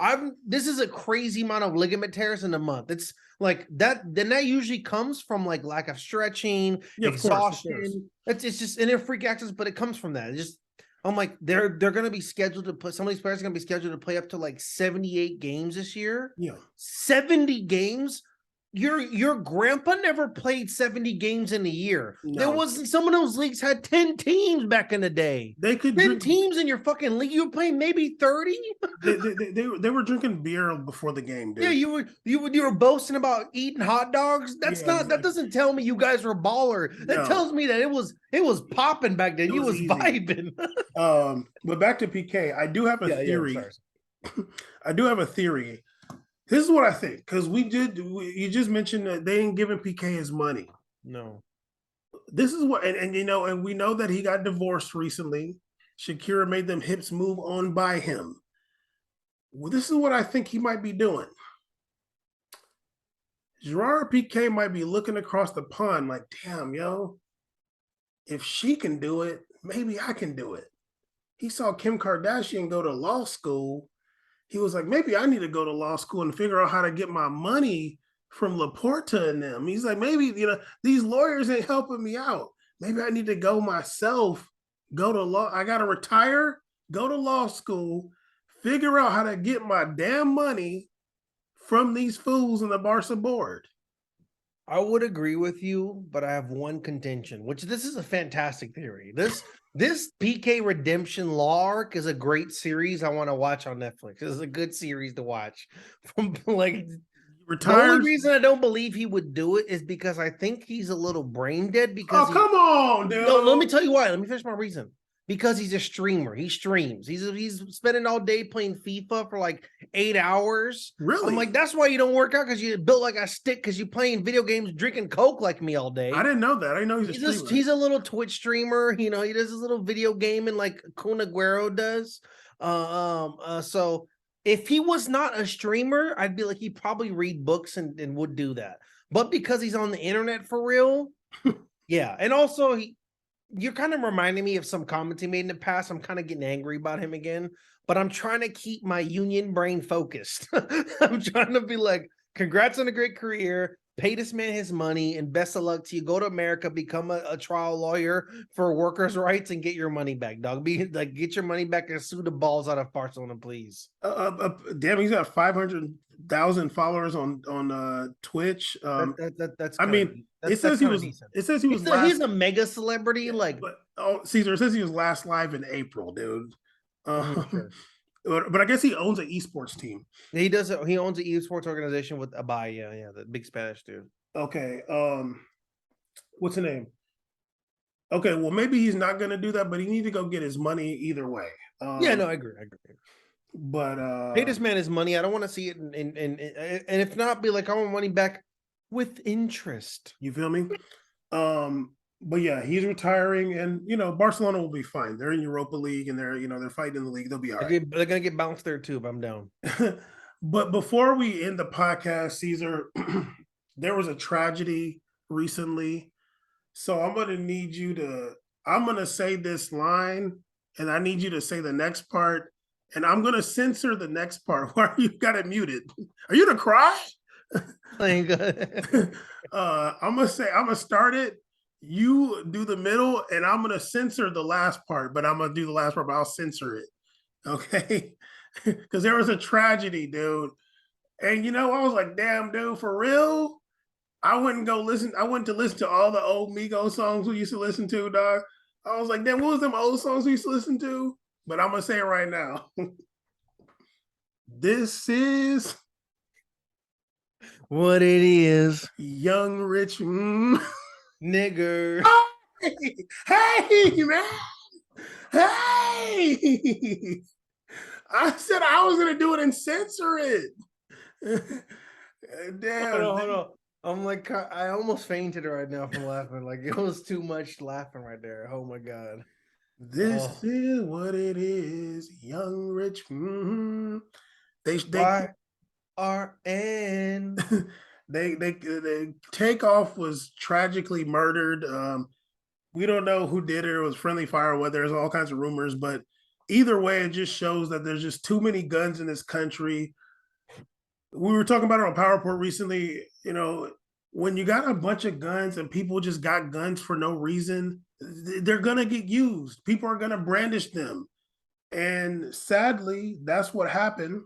this is a crazy amount of ligament tears in a month. It's like that. Then that usually comes from like lack of stretching, Yeah, of course, of course. exhaustion. It's just and they're freak accidents, but it comes from that. It's just I'm like they're going to be scheduled to put some of these players are going to be scheduled to play up to like 78 games this year. Yeah, 70 games. Your grandpa never played 70 games in a year. There no, wasn't some of those leagues had 10 teams back in the day. they could 10 drink. teams in your fucking league. You were playing maybe 30. They were drinking beer before the game, Yeah, dude. you were boasting about eating hot dogs. That's Yeah, not that exactly. doesn't tell me you guys were baller. That No, tells me that it was popping back then. it You was was easy. vibing. But back to PK, I do have a Yeah, I'm theory. sorry. I do have a theory. This is what I think because you just mentioned that they ain't giving PK his money. No. This is what, and and we know that he got divorced recently. Shakira made them hips move on by him. Well, this is what I think he might be doing. Gerard Piqué might be looking across the pond like, damn, yo, if she can do it, maybe I can do it. He saw Kim Kardashian go to law school. He was like, maybe I need to go to law school and figure out how to get my money from Laporta and them. He's like, maybe, these lawyers ain't helping me out. Maybe I need to go myself, go to law. I got to retire, go to law school, figure out how to get my damn money from these fools in the Barca board. I would agree with you, but I have one contention, which this is a fantastic theory. This PK Redemption Law arc is a great series I want to watch on Netflix. It's a good series to watch. From like the only Retires. reason I don't believe he would do it is because I think he's a little brain dead because Oh, come on, dude. no, let me tell you why. Let me finish my reason. Because he's a streamer. He streams. He's spending all day playing FIFA for like 8 hours. Really? I'm like, that's why you don't work out because you built like a stick because you playing video games, drinking Coke like me all day. I didn't know that. I didn't know he's a streamer. He's a little Twitch streamer. He does his little video game and like Kun Aguero does. So if he was not a streamer, I'd be like, he'd probably read books and would do that. But because he's on the internet for real, yeah. And also you're kind of reminding me of some comments he made in the past. I'm kind of getting angry about him again, but I'm trying to keep my union brain focused. I'm trying to be like, congrats on a great career. Pay this man his money and best of luck to you. Go to America, become a trial lawyer for workers' rights and get your money back, dog. Get your money back and sue the balls out of Barcelona, please. Damn, he's got 500,000 followers on Twitch. That's I mean, it says he was. decent. It says he was. He's a mega celebrity, but Caesar, it says he was last live in April, dude. Sure. But I guess he owns an esports team. He does. He owns an esports organization with Abai. Yeah, the big Spanish dude. Okay. What's the name? Okay, well, maybe he's not going to do that, but he needs to go get his money either way. Yeah, no, I agree. But pay this man his money. I don't want to see it, and if not, be like, I want money back with interest. You feel me? But yeah, he's retiring, and Barcelona will be fine. They're in Europa League, and they're fighting in the league. They'll be all right. They're gonna get bounced there too, but I'm down. But before we end the podcast, Caesar, there was a tragedy recently. So I'm gonna say this line, and I need you to say the next part, and I'm gonna censor the next part. Why you got it muted? Are you gonna cry? Playing good. I'm gonna start it. You do the middle, and I'm gonna censor the last part, but I'm gonna do the last part, but I'll censor it. Okay. Because there was a tragedy, dude. And I was like, damn, dude, for real? I wouldn't go listen. I went to listen to all the old Migos songs we used to listen to, dog. I was like, damn, what was them old songs we used to listen to? But I'm gonna say it right now. This is What it is, Young Rich. nigger. Hey, man. Hey. I said I was gonna do it and censor it. Damn. Hold on. I'm like, I almost fainted right now from laughing. Like it was too much laughing right there. Oh my god. This is what it is, Young Rich. They YRN. they Takeoff was tragically murdered. We don't know who did it. It was friendly fire. Whether there's all kinds of rumors, but either way, it just shows that there's just too many guns in this country. We were talking about it on PowerPort recently. When you got a bunch of guns and people just got guns for no reason, they're gonna get used. People are gonna brandish them, and sadly, that's what happened.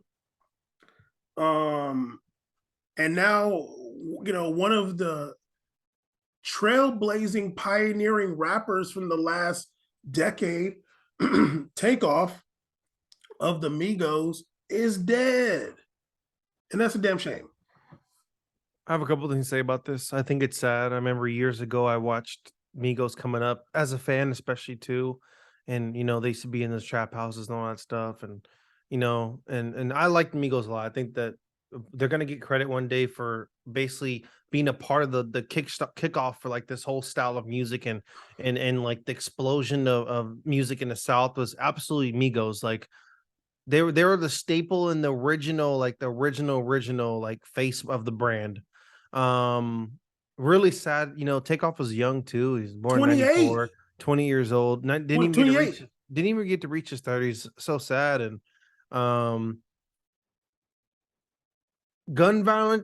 And now, one of the trailblazing, pioneering rappers from the last decade, Takeoff of the Migos, is dead. And that's a damn shame. I have a couple things to say about this. I think it's sad. I remember years ago I watched Migos coming up as a fan, especially too. And they used to be in those trap houses and all that stuff. And and I liked Migos a lot. I think that they're gonna get credit one day for basically being a part of the kickoff for like this whole style of music and like the explosion of music in the South was absolutely Migos. Like they were the staple and the original, like the original like face of the brand. Really sad, Takeoff was young too. He's born in 28. 94, 20 years old. Didn't even get to reach his 30s. So sad. And gun violence,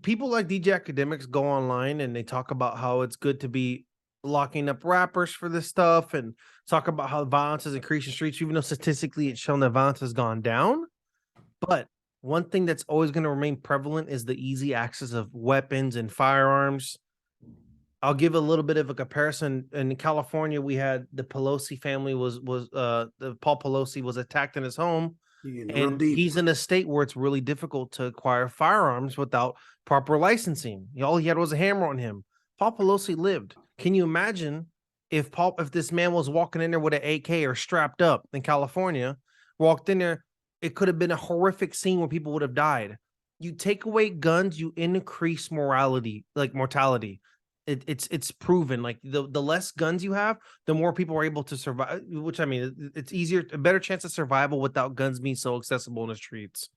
people like DJ Academics go online and they talk about how it's good to be locking up rappers for this stuff and talk about how violence has increased in streets, even though statistically it's shown that violence has gone down. But one thing that's always going to remain prevalent is the easy access of weapons and firearms. I'll give a little bit of a comparison. In California, we had the Pelosi family the Paul Pelosi was attacked in his home. And he's in a state where it's really difficult to acquire firearms without proper licensing. All he had was a hammer on him. Paul Pelosi lived. Can you imagine if this man was walking in there with an AK or strapped up in California, walked in there, it could have been a horrific scene where people would have died. You take away guns, you increase mortality. It's proven. Like the less guns you have, the more people are able to survive, which I mean, it's easier, a better chance of survival without guns being so accessible in the streets.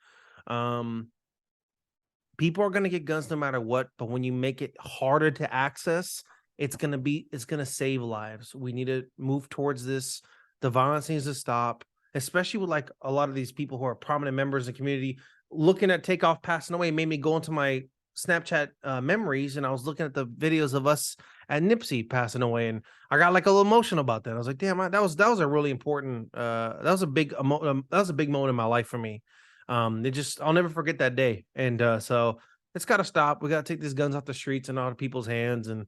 People are going to get guns no matter what, but when you make it harder to access, it's going to save lives. We need to move towards this. The violence needs to stop, especially with like a lot of these people who are prominent members of the community. Looking at Takeoff passing away made me go into my Snapchat memories, and I was looking at the videos of us at Nipsey passing away, and I got like a little emotional about that. I was like, damn, that was a really important that was a big moment in my life for me. I'll never forget that day. And so it's got to stop. We got to take these guns off the streets and out of people's hands, and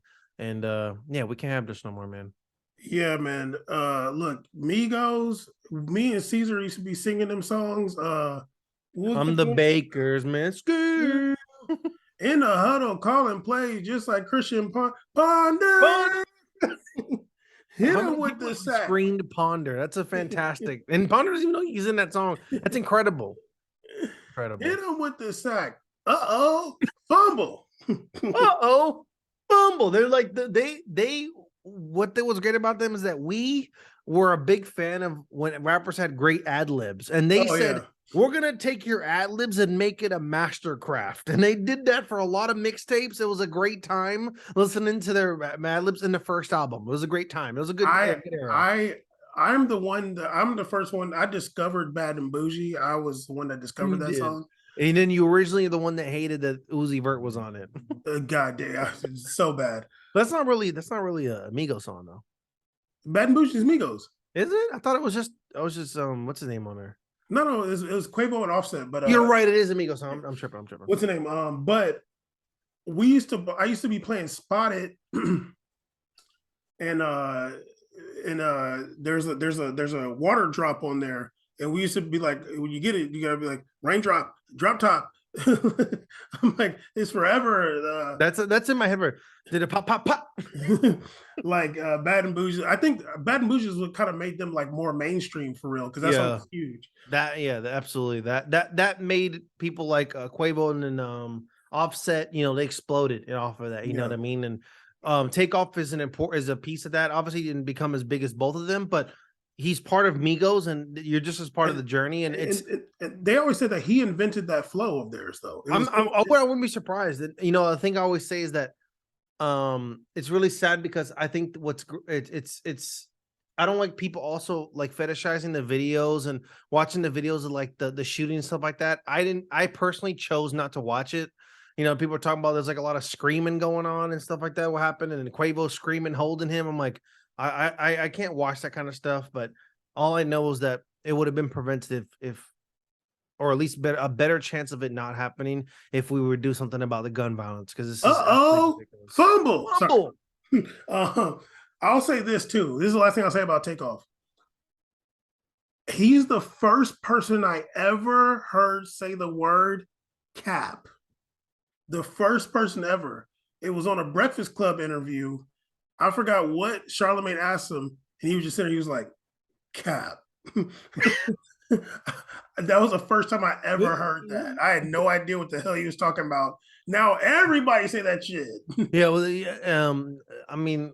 yeah, we can't have this no more, man. Yeah, man. Look, Migos, me and Caesar used to be singing them songs. I'm the Bakers, man. Screw. In the huddle, calling plays just like Christian Ponder. Hit him with the sack. Screamed Ponder. That's a fantastic. And Ponder doesn't even know he's in that song. That's incredible. Incredible. Hit him with the sack. Fumble. Fumble. They're like they what was great about them is that we were a big fan of when rappers had great ad libs, and they Oh said, yeah. we're gonna take your ad libs and make it a master craft. And they did that for a lot of mixtapes. It was a great time listening to their ad libs in the first album. It was a great time. It was a good era. I I'm the one that I'm the first one. I discovered Bad and Bougie. I was the one that discovered You that did. song. And then you originally the one that hated that Uzi Vert was on it. God damn, it's so bad. That's not really a Migos song though. Bad and Bougie is Migos. Is it? I was just what's his name on there? No, it was Quavo and Offset. But You're right, it is Amigos song. I'm tripping. what's the name? But I used to be playing Spotted, and there's a water drop on there, and we used to be like, when you get it, you gotta be like raindrop, drop top. I'm like, it's forever. That's in my head. Did it pop pop pop? Like Bad and Bougie. I think Bad and Bougie is what kind of made them like more mainstream for real, because that song was huge. Absolutely. That made people like Quavo and Offset, they exploded off of that. You know what I mean? And Takeoff is a piece of that. Obviously, he didn't become as big as both of them, but he's part of Migos, and you're just as part of the journey. And and they always said that he invented that flow of theirs, though. I wouldn't be surprised. That the thing I always say is that it's really sad because I think it's I don't like people also like fetishizing the videos and watching the videos of like the shooting and stuff like that. I personally chose not to watch it. People are talking about there's like a lot of screaming going on and stuff like that. What happened? And Quavo screaming, holding him. I'm like, I can't watch that kind of stuff. But all I know is that it would have been preventative or at least a better chance of it not happening if we would do something about the gun violence. Because this is fumble. fumble. I'll say this too. This is the last thing I'll say about Takeoff. He's the first person I ever heard say the word cap. The first person ever. It was on a Breakfast Club interview. I forgot what Charlamagne asked him, and he was just sitting there. He was like, cap. That was the first time I ever heard that. I had no idea what the hell he was talking about. Now everybody say that shit. Yeah, well, I mean,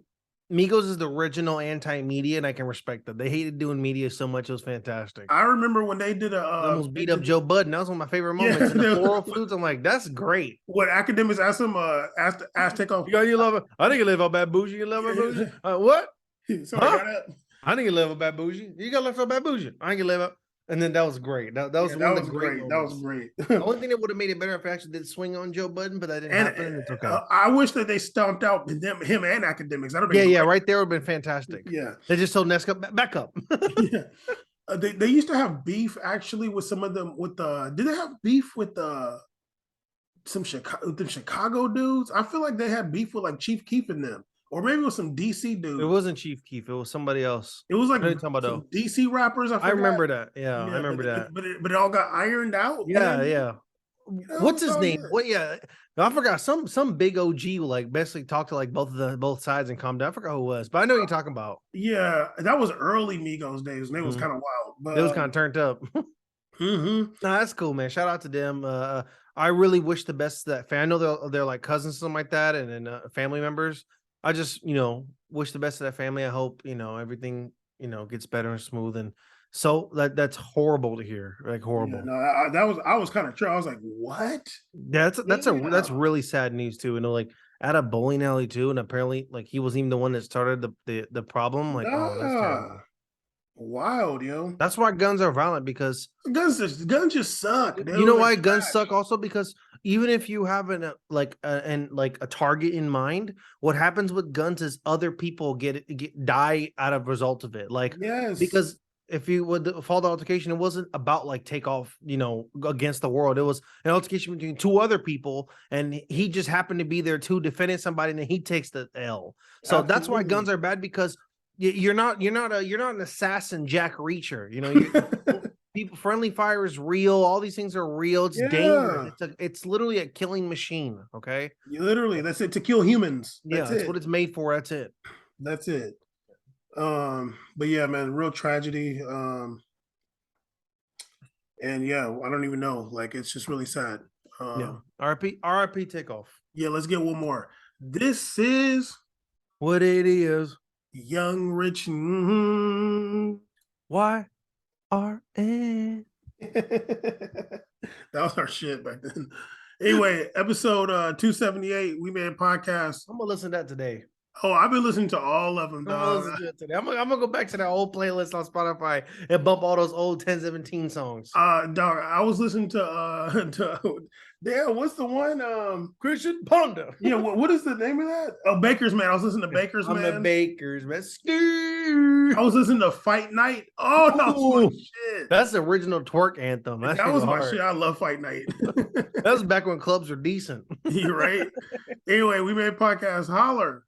Migos is the original anti-media, and I can respect that. They hated doing media so much; it was fantastic. I remember when they did almost beat up Joe Budden. That was one of my favorite moments. Yeah, in the floral foods, I'm like, that's great. What academics asked him, asked Takeoff. You love it? I think you live on Bad Bougie. You love Bad Bougie? What? I think you live on Bad Bougie. You got left on Bad Bougie. I think you live up. And then that was great. That was one of the great moments. That was great. The only thing that would have made it better if I actually did swing on Joe Budden, but that didn't happen. It's okay. I wish that they stomped out him and academics. Right there would have been fantastic. Yeah. They just told Nesca back up. Yeah. They used to have beef actually with some of them did they have beef with some Chicago dudes? I feel like they had beef with like Chief Keef and them. Or maybe it was some DC dude. It wasn't Chief Keef. It was somebody else. It was like some DC rappers. I remember that. Yeah, I remember that. But it all got ironed out. Yeah. What's his name? Good. What? Yeah, I forgot. Some big OG like basically talked to like both sides and calmed down. I forgot who it was, but I know what you're talking about. Yeah, that was early Migos days, and it was kind of wild. But it was kind of turned up. No, that's cool, man. Shout out to them. I really wish the best to that fan. I know they're like cousins, something like that, and family members. I just, wish the best of that family. I hope, everything, gets better and smooth. And so that's horrible to hear. Like horrible. Yeah, no, I was kind of true. I was like, what? That's really sad news too. Like at a bowling alley too. And apparently like he wasn't even the one that started the problem. Like, oh, that's terrible. Wild, yo. That's why guns are violent, because guns just suck. Dude. You know why guns suck also? Because even if you have a target in mind, what happens with guns is other people die out of result of it. Like, yes, because if you would follow the altercation, it wasn't about like Takeoff, against the world. It was an altercation between two other people, and he just happened to be there too, defending somebody, and then he takes the L. So Absolutely. That's why guns are bad, because you're not an assassin Jack Reacher. People, friendly fire is real. All these things are real. It's dangerous. It's literally a killing machine. Okay, literally, that's it, to kill humans. That's what it's made for. That's it. That's it. But yeah, man, real tragedy. And yeah, I don't even know. Like, it's just really sad. RIP Takeoff. Yeah, let's get one more. This is What it is. Young, rich, that YRN. was our shit back then. Anyway, episode 278, We Man Podcast. I'm gonna listen to that today. Oh, I've been listening to all of them, I'm gonna dog. listen to it today. I'm gonna go back to that old playlist on Spotify and bump all those old 1017 songs. Dog, I was listening damn, what's the one? Christian Ponder. Yeah, what is the name of that? Oh, Baker's Man. I was listening to Baker's I'm Man. a Baker's Man. I was listening to Fight Night. Oh, that was my shit. That's the original twerk anthem. That was my shit. I love Fight Night. That was back when clubs were decent. You're right. Anyway, We Made Podcast. Holler.